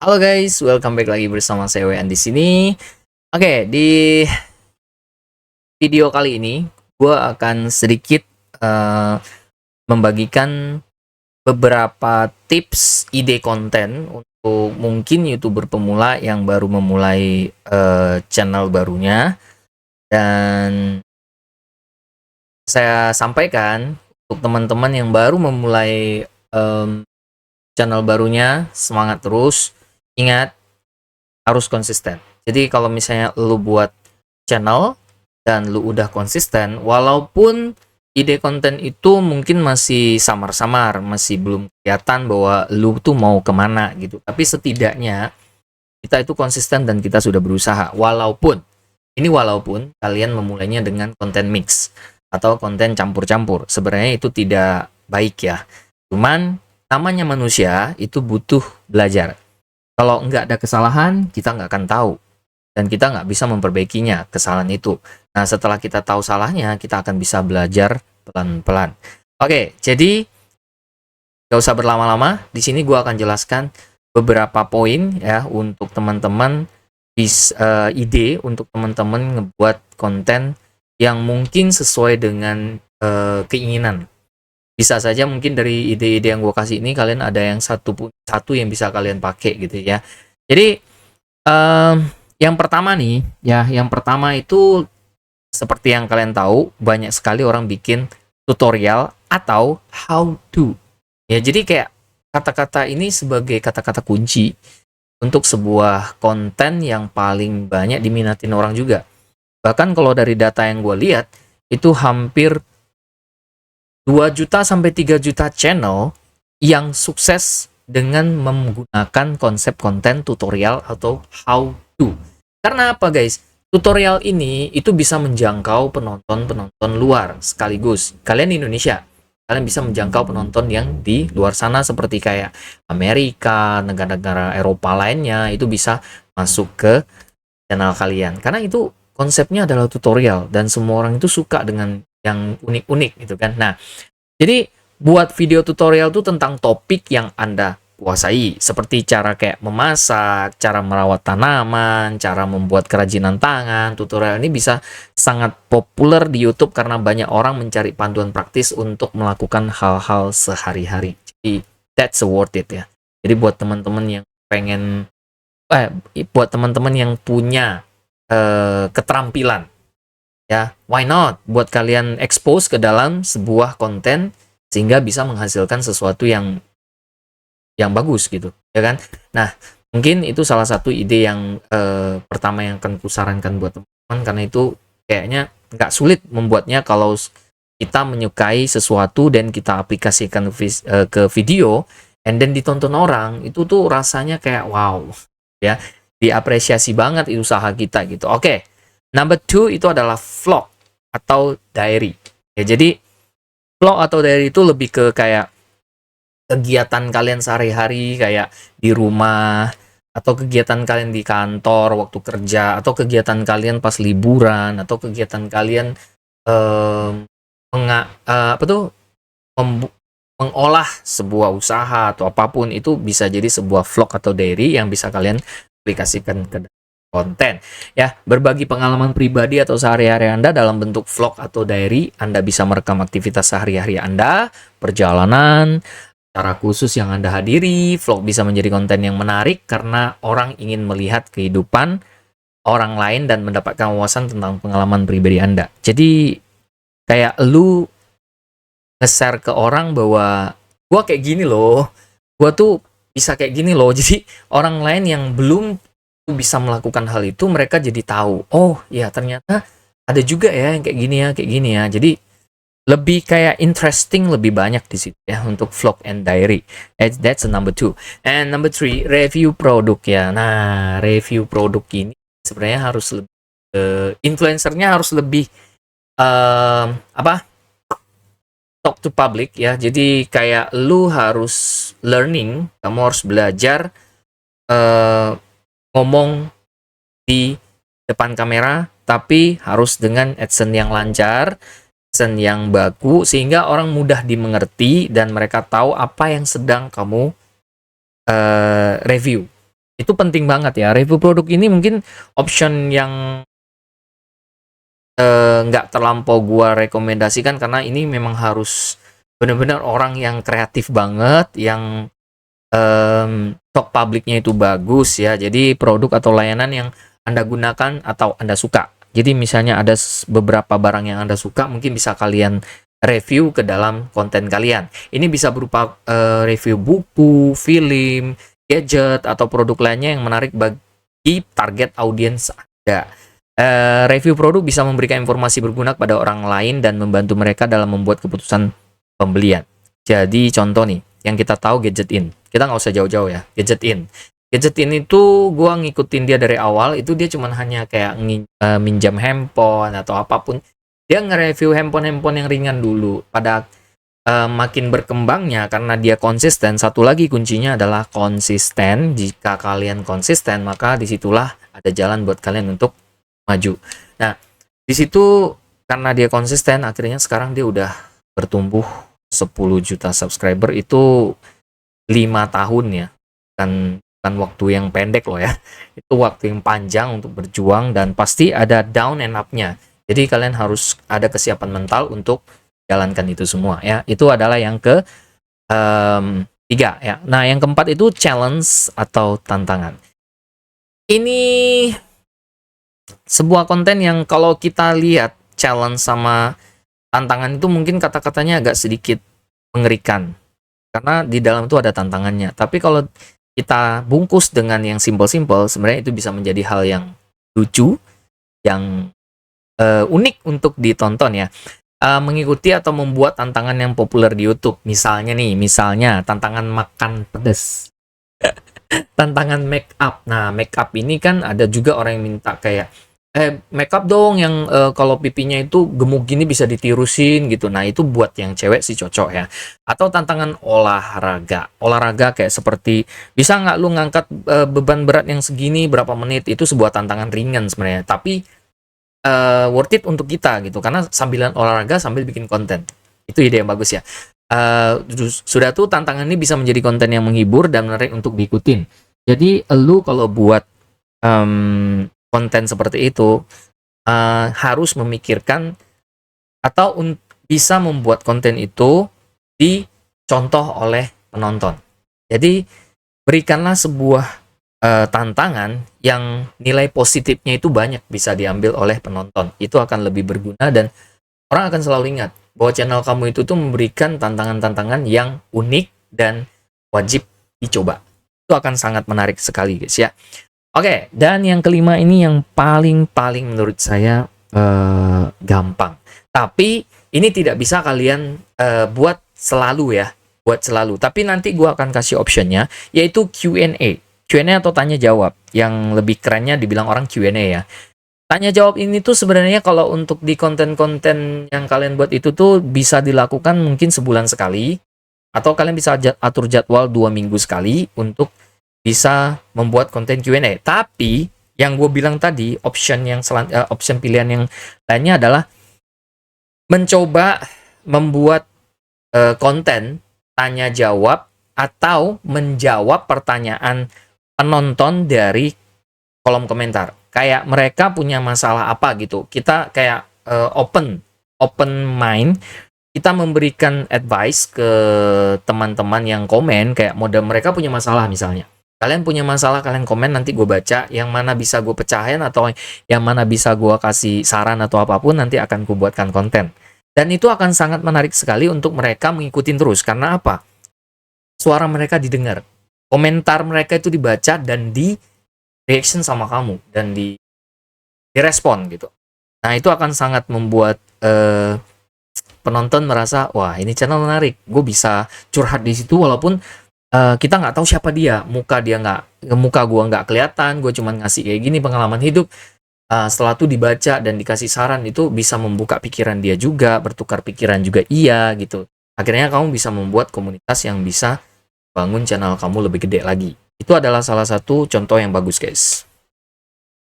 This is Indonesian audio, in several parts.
Halo guys, welcome back lagi bersama saya WN di sini. Oke, di video kali ini gue akan sedikit eh, membagikan beberapa tips ide konten untuk mungkin YouTuber pemula yang baru memulai channel barunya, dan saya sampaikan untuk teman-teman yang baru memulai channel barunya, semangat terus. Ingat, harus konsisten. Jadi kalau misalnya lu buat channel dan lu udah konsisten, walaupun ide konten itu mungkin masih samar-samar, masih belum kelihatan bahwa lu tuh mau kemana gitu. Tapi setidaknya kita itu konsisten dan kita sudah berusaha. Walaupun kalian memulainya dengan konten mix atau konten campur-campur. Sebenarnya itu tidak baik ya. Cuman namanya manusia itu butuh belajar. Kalau nggak ada kesalahan, kita nggak akan tahu. Dan kita nggak bisa memperbaikinya, kesalahan itu. Nah, setelah kita tahu salahnya, kita akan bisa belajar pelan-pelan. Oke, jadi nggak usah berlama-lama. Di sini gue akan jelaskan beberapa poin ya untuk teman-teman, ide untuk teman-teman ngebuat konten yang mungkin sesuai dengan keinginan. Bisa saja mungkin dari ide-ide yang gue kasih ini kalian ada yang satu yang bisa kalian pakai gitu ya. Jadi yang pertama nih ya, yang pertama itu seperti yang kalian tahu, banyak sekali orang bikin tutorial atau how to. Ya, jadi kayak kata-kata ini sebagai kata-kata kunci untuk sebuah konten yang paling banyak diminatin orang juga. Bahkan kalau dari data yang gue lihat, itu hampir 2 juta sampai 3 juta channel yang sukses dengan menggunakan konsep konten tutorial atau how to. Karena apa guys? Tutorial ini itu bisa menjangkau penonton-penonton luar sekaligus. Kalian di Indonesia, kalian bisa menjangkau penonton yang di luar sana seperti kayak Amerika, negara-negara Eropa lainnya, itu bisa masuk ke channel kalian. Karena itu konsepnya adalah tutorial dan semua orang itu suka dengan yang unik-unik gitu kan. Nah, jadi buat video tutorial tuh tentang topik yang Anda kuasai, seperti cara kayak memasak, cara merawat tanaman, cara membuat kerajinan tangan. Tutorial ini bisa sangat populer di YouTube karena banyak orang mencari panduan praktis untuk melakukan hal-hal sehari-hari. Jadi that's worth it ya. Jadi buat teman-teman yang pengen buat teman-teman yang punya keterampilan ya, why not buat kalian expose ke dalam sebuah konten sehingga bisa menghasilkan sesuatu yang bagus gitu ya kan. Nah, mungkin itu salah satu ide yang pertama yang akan kusarankan buat teman-teman, karena itu kayaknya nggak sulit membuatnya kalau kita menyukai sesuatu dan kita aplikasikan ke video and then ditonton orang, itu tuh rasanya kayak wow ya, diapresiasi banget usaha kita gitu. Oke. Number 2 itu adalah vlog atau diary. Ya, jadi vlog atau diary itu lebih ke kayak kegiatan kalian sehari-hari kayak di rumah, atau kegiatan kalian di kantor waktu kerja, atau kegiatan kalian pas liburan, atau kegiatan kalian apa tuh mengolah sebuah usaha atau apapun, itu bisa jadi sebuah vlog atau diary yang bisa kalian aplikasikan ke konten ya. Berbagi pengalaman pribadi atau sehari-hari Anda dalam bentuk vlog atau diary. Anda bisa merekam aktivitas sehari-hari Anda, perjalanan, cara khusus yang Anda hadiri. Vlog bisa menjadi konten yang menarik karena orang ingin melihat kehidupan orang lain dan mendapatkan wawasan tentang pengalaman pribadi Anda. Jadi kayak lu nge-share ke orang bahwa gua kayak gini loh, gua tuh bisa kayak gini loh. Jadi orang lain yang belum bisa melakukan hal itu, mereka jadi tahu, oh ya ternyata ada juga ya yang kayak gini ya, kayak gini ya. Jadi lebih kayak interesting, lebih banyak di situ ya untuk vlog and diary. That's the number 2. And number 3, review produk ya. Nah, review produk ini sebenarnya harus lebih influencernya harus lebih apa? Talk to public ya. Jadi kayak lu harus learning, kamu harus belajar ngomong di depan kamera, tapi harus dengan AdSense yang lancar, AdSense yang baku, sehingga orang mudah dimengerti dan mereka tahu apa yang sedang kamu review. Itu penting banget ya. Review produk ini mungkin option yang nggak terlampau gua rekomendasikan karena ini memang harus benar-benar orang yang kreatif banget, yang talk publiknya itu bagus ya. Jadi produk atau layanan yang Anda gunakan atau Anda suka. Jadi misalnya ada beberapa barang yang Anda suka, mungkin bisa kalian review ke dalam konten kalian. Ini bisa berupa review buku, film, gadget, atau produk lainnya yang menarik bagi target audiens Anda. Review produk bisa memberikan informasi berguna kepada orang lain dan membantu mereka dalam membuat keputusan pembelian. Jadi contoh nih, yang kita tahu Gadget In. Kita nggak usah jauh-jauh ya, Gadget In. Gadget In itu gue ngikutin dia dari awal, itu dia cuman hanya kayak minjam handphone atau apapun. Dia nge-review handphone-handphone yang ringan dulu. Pada makin berkembangnya karena dia konsisten, satu lagi kuncinya adalah konsisten. Jika kalian konsisten, maka disitulah ada jalan buat kalian untuk maju. Nah, di situ karena dia konsisten, akhirnya sekarang dia udah bertumbuh 10 juta subscriber itu 5 tahun ya. Kan waktu yang pendek loh ya. Itu waktu yang panjang untuk berjuang dan pasti ada down and up-nya. Jadi kalian harus ada kesiapan mental untuk jalankan itu semua ya. Itu adalah yang ke tiga ya. Nah, yang keempat itu challenge atau tantangan. Ini sebuah konten yang kalau kita lihat challenge sama tantangan itu mungkin kata-katanya agak sedikit mengerikan karena di dalam itu ada tantangannya. Tapi kalau kita bungkus dengan yang simple-simple, sebenarnya itu bisa menjadi hal yang lucu, yang unik untuk ditonton ya. Mengikuti atau membuat tantangan yang populer di YouTube. Misalnya tantangan makan pedas. Tantangan make up. Nah, make up ini kan ada juga orang yang minta kayak make up dong yang kalau pipinya itu gemuk gini bisa ditirusin gitu. Nah, itu buat yang cewek sih cocok ya. Atau tantangan olahraga. Olahraga kayak seperti bisa nggak lu ngangkat beban berat yang segini berapa menit. Itu sebuah tantangan ringan sebenarnya. Tapi worth it untuk kita gitu karena sambilan olahraga sambil bikin konten. Itu ide yang bagus ya. Sudah tuh tantangan ini bisa menjadi konten yang menghibur dan menarik untuk diikutin. Jadi lu kalau buat konten seperti itu harus memikirkan atau bisa membuat konten itu dicontoh oleh penonton. Jadi berikanlah sebuah tantangan yang nilai positifnya itu banyak bisa diambil oleh penonton. Itu akan lebih berguna dan orang akan selalu ingat bahwa channel kamu itu tuh memberikan tantangan-tantangan yang unik dan wajib dicoba. Itu akan sangat menarik sekali guys ya. Oke, dan yang kelima ini yang paling menurut saya gampang. Tapi ini tidak bisa kalian buat selalu ya. Buat selalu. Tapi nanti gue akan kasih optionnya, yaitu Q&A. Q&A atau tanya jawab. Yang lebih kerennya dibilang orang Q&A ya. Tanya jawab ini tuh sebenarnya kalau untuk di konten-konten yang kalian buat itu tuh bisa dilakukan mungkin sebulan sekali. Atau kalian bisa atur jadwal 2 minggu sekali untuk bisa membuat konten Q&A. Tapi yang gue bilang tadi, option pilihan yang lainnya adalah mencoba membuat konten tanya jawab atau menjawab pertanyaan penonton dari kolom komentar. Kayak mereka punya masalah apa gitu. Kita kayak open mind. Kita memberikan advice ke teman-teman yang komen kayak model mereka punya masalah misalnya. Kalian punya masalah, kalian komen, nanti gue baca yang mana bisa gue pecahin atau yang mana bisa gue kasih saran atau apapun, nanti akan gue buatkan konten. Dan itu akan sangat menarik sekali untuk mereka mengikuti terus. Karena apa? Suara mereka didengar. Komentar mereka itu dibaca dan di reaction sama kamu dan direspon gitu. Nah, itu akan sangat membuat penonton merasa wah ini channel menarik, gue bisa curhat di situ walaupun kita nggak tahu siapa dia, muka gue nggak kelihatan, gue cuma ngasih kayak gini pengalaman hidup. Setelah itu dibaca dan dikasih saran itu bisa membuka pikiran dia juga, bertukar pikiran juga iya gitu. Akhirnya kamu bisa membuat komunitas yang bisa bangun channel kamu lebih gede lagi. Itu adalah salah satu contoh yang bagus guys.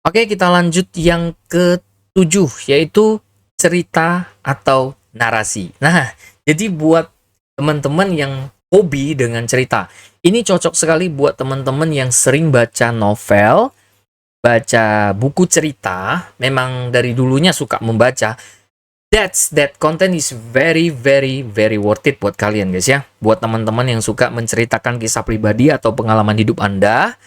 Oke, kita lanjut yang ke-7 yaitu cerita atau narasi. Nah, jadi buat teman-teman yang hobi dengan cerita. Ini cocok sekali buat teman-teman yang sering baca novel, baca buku cerita, memang dari dulunya suka membaca. That content is very very very worth it buat kalian guys ya. Buat teman-teman yang suka menceritakan kisah pribadi atau pengalaman hidup Anda,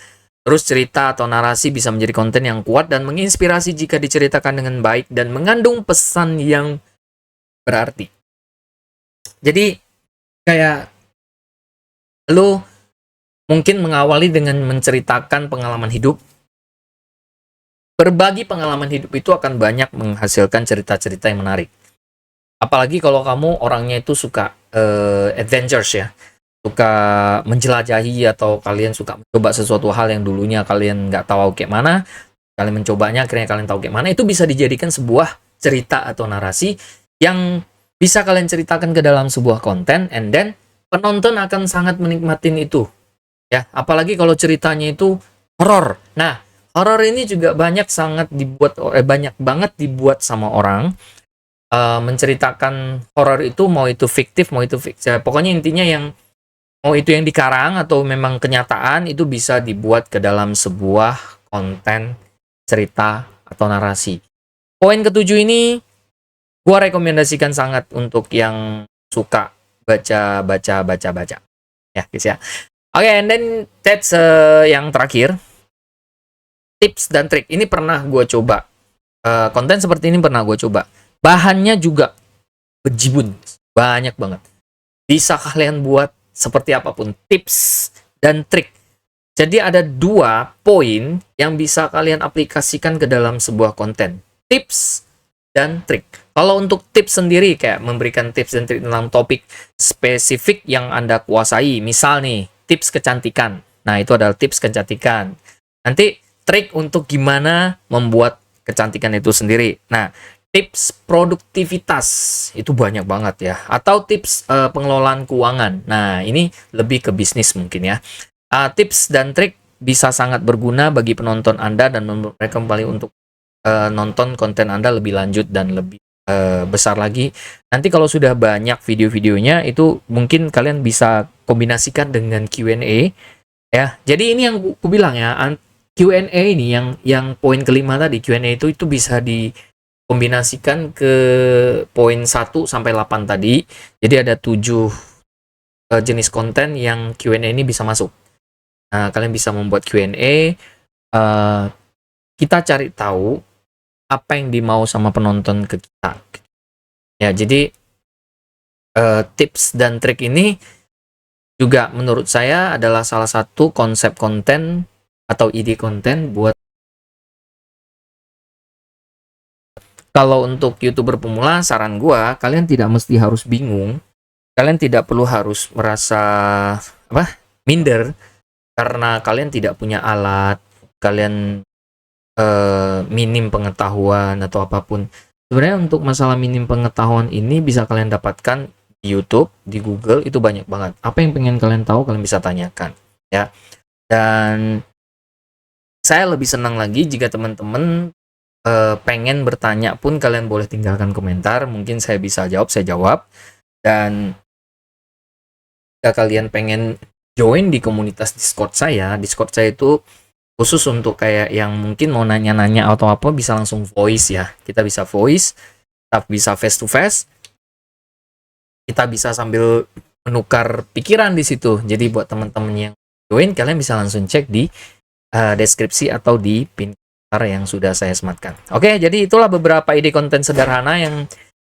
terus cerita atau narasi bisa menjadi konten yang kuat dan menginspirasi jika diceritakan dengan baik dan mengandung pesan yang berarti. Jadi kayak lo mungkin mengawali dengan menceritakan pengalaman hidup. Berbagi pengalaman hidup itu akan banyak menghasilkan cerita-cerita yang menarik. Apalagi kalau kamu orangnya itu suka adventures ya, suka menjelajahi atau kalian suka mencoba sesuatu hal yang dulunya kalian nggak tahu kayak mana, kalian mencobanya akhirnya kalian tahu kayak mana, itu bisa dijadikan sebuah cerita atau narasi yang bisa kalian ceritakan ke dalam sebuah konten, and then penonton akan sangat menikmatin itu ya. Apalagi kalau ceritanya itu horor. Nah, horor ini juga banyak banget dibuat sama orang. Menceritakan horor itu mau itu fiktif, mau itu fiktif. Pokoknya intinya yang mau itu yang dikarang atau memang kenyataan itu bisa dibuat ke dalam sebuah konten cerita atau narasi. Poin ketujuh ini gua rekomendasikan sangat untuk yang suka baca. Ya, guys ya. Oke, and then that's yang terakhir. Tips dan trik. Ini pernah gue coba. Konten seperti ini pernah gue coba. Bahannya juga bejibun. Banyak banget. Bisa kalian buat seperti apapun. Tips dan trik. Jadi ada 2 poin yang bisa kalian aplikasikan ke dalam sebuah konten. Tips dan trik. Kalau untuk tips sendiri, kayak memberikan tips dan trik tentang topik spesifik yang Anda kuasai. Misal nih, tips kecantikan. Nah, itu adalah tips kecantikan. Nanti trik untuk gimana membuat kecantikan itu sendiri. Nah, tips produktivitas itu banyak banget ya. Atau tips pengelolaan keuangan. Nah, ini lebih ke bisnis mungkin ya. Tips dan trik bisa sangat berguna bagi penonton Anda dan mereka kembali untuk nonton konten Anda lebih lanjut dan lebih besar lagi. Nanti kalau sudah banyak video-videonya itu mungkin kalian bisa kombinasikan dengan Q&A ya. Jadi ini yang aku bilang ya, Q&A ini yang poin kelima tadi, Q&A itu bisa dikombinasikan ke poin 1 sampai 8 tadi. Jadi ada 7 jenis konten yang Q&A ini bisa masuk. Nah, kalian bisa membuat Q&A, kita cari tahu apa yang dimau sama penonton ke kita. Ya, jadi tips dan trik ini juga menurut saya adalah salah satu konsep konten atau ide konten buat. Kalau untuk YouTuber pemula, saran gua, kalian tidak mesti harus bingung. Kalian tidak perlu harus merasa minder karena kalian tidak punya alat, kalian minim pengetahuan atau apapun. Sebenarnya untuk masalah minim pengetahuan ini bisa kalian dapatkan di YouTube, di Google, itu banyak banget. Apa yang pengen kalian tahu, kalian bisa tanyakan ya. Dan saya lebih senang lagi jika teman-teman pengen bertanya pun kalian boleh tinggalkan komentar, mungkin saya bisa jawab, saya jawab. Dan jika kalian pengen join di komunitas Discord saya itu khusus untuk kayak yang mungkin mau nanya-nanya atau apa, bisa langsung voice ya. Kita bisa voice, kita bisa face to face, kita bisa sambil menukar pikiran di situ. Jadi buat teman-teman yang join, kalian bisa langsung cek di deskripsi atau di pin yang sudah saya sematkan. Oke, jadi itulah beberapa ide konten sederhana yang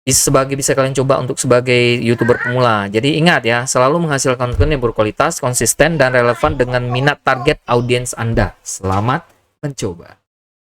bisa kalian coba untuk sebagai YouTuber pemula. Jadi ingat ya, selalu menghasilkan konten yang berkualitas, konsisten, dan relevan dengan minat target audiens Anda. Selamat mencoba.